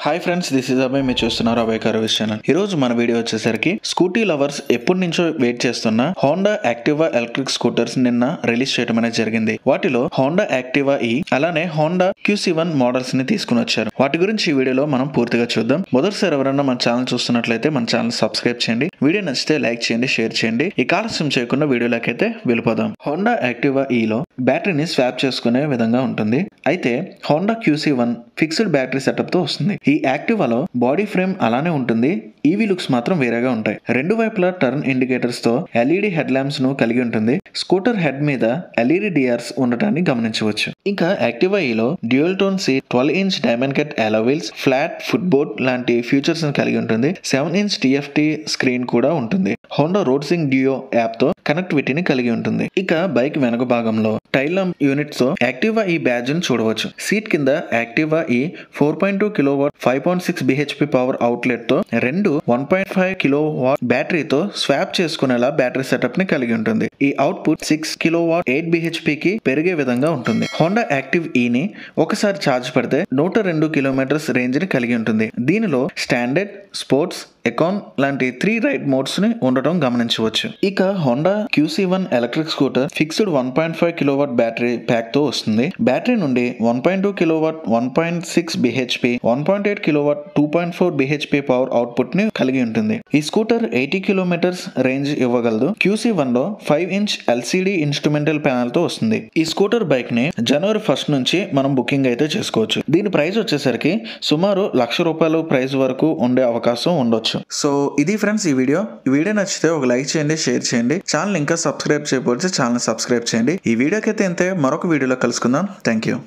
Hi friends, this is Abhay. మీరు చూస్తున్నారు Abhay curves channel. ఈ రోజు మన వీడియో వచ్చేసరికి స్కూటీ లవర్స్ ఎప్పటి నుంచో వెయిట్ చేస్తున్న హోండా యాక్టివా ఎలక్ట్రిక్ స్కూటర్స్ నిన్న రిలీజ్ చేయడం అనేది జరిగింది. వాటిలో హోండా యాక్టివా ఈ అలానే హోండా QC1 మోడల్స్ ని తీసుకుని వచ్చారు. వాటి గురించి ఈ వీడియోలో మనం పూర్తిగా చూద్దాం. మొదటిసారి ఎవరైనా మన ఛానల్ చూస్తున్నట్లయితే మన ఛానల్ సబ్స్క్రైబ్ చేయండి. వీడియో నచ్చితే లైక్ చేయండి, షేర్ చేయండి. ఈ ఆలస్యం చేయకుండా వీడియోలోకైతే వెళ్ళిపోదాం. హోండా యాక్టివా ఈలో బ్యాటరీని స్వాప్ చేసుకునే విధంగా ఉంటుంది. అయితే Honda QC1 fixed battery setup తో వస్తుంది. ఈ యాక్టివాలో బాడీ ఫ్రేమ్ అలానే ఉంటుంది, ఈవీ లుక్స్ మాత్రం వేరేగా ఉంటాయి. రెండు వైపులా టర్న్ ఇండికేటర్స్ తో LED హెడ్ ల్యాంప్స్ ను కలిగి ఉంటుంది. స్కూటర్ హెడ్ మీద LED డిఆర్స్ ఉండటాన్ని గమనించవచ్చు. ఇంకా యాక్టివా ఈలో dual tone seat, 12 inch diamond cut అలా వీల్స్, ఫ్లాట్ ఫుట్ బోర్డ్ లాంటి ఫీచర్స్ ని కలిగి ఉంటుంది. 7 ఇంచ్ TFT స్క్రీన్ కూడా ఉంటుంది. Honda road Singh duo app తో కనెక్టివిటీని కలిగి ఉంటుంది. ఇక బైక్ వెనక భాగంలో టైల్ ల్యాంప్ యూనిట్స్ తో యాక్టివా ఈ బ్యాడ్జ్ ని చూడవచ్చు. సీట్ కింద యాక్టివా ఈ 4.2 కిలోవాట్ 5.6 bhp పవర్ అవుట్లెట్ తో రెండు 1.5 కిలోవాట్ బ్యాటరీతో స్వాప్ చేసుకునేలా బ్యాటరీ సెటప్ ని కలిగి ఉంటుంది. ఈ అవుట్పుట్ 6 కిలోవాట్ 8 bhp కి పెరిగే విధంగా ఉంటుంది. హోండా యాక్టివ్ ఈ ని ఒకసారి ఛార్జ్ పెడితే 102 కిలోమీటర్స్ రేంజ్ ని కలిగి ఉంటుంది. దీనిలో స్టాండర్డ్, స్పోర్ట్స్, ఎకాన్ లాంటి 3 రైడ్ మోడ్స్ ని ఉండటం గమనించవచ్చు. ఇక Honda QC1 electric scooter fixed 1.5 kilowatt battery pack తో వస్తుంది. బ్యాటరీ నుండి 1.2 kilowatt 1.6 bhp, 1.8 kilowatt 2.4 bhp power output ని కలిగి ఉంటుంది. ఈ స్కూటర్ 80 కిలోమీటర్స్ రేంజ్ ఇవ్వగలదు. QC1 లో 5 ఇంచ్ LCD ఇన్స్ట్రుమెంటల్ ప్యానల్ తో వస్తుంది. ఈ స్కూటర్ బైక్ ని జనవరి 1 నుంచి మనం బుకింగ్ అయితే చేసుకోవచ్చు. దీని ప్రైస్ వచ్చేసరికి సుమారు ₹1,00,000 ప్రైస్ వరకు ఉండే అవకాశం ఉండొచ్చు. సో ఇది ఫ్రెండ్స్ ఈ వీడియో నచ్చితే ఒక లైక్ చేయండి, షేర్ చేయండి. ఛానల్ ఇంకా సబ్స్క్రైబ్ చేయకపోతే ఛానల్ సబ్స్క్రైబ్ చేయండి. ఈ వీడియోకి అయితే ఇంతే. మరొక వీడియోలో కలుసుకుందాం. Thank you.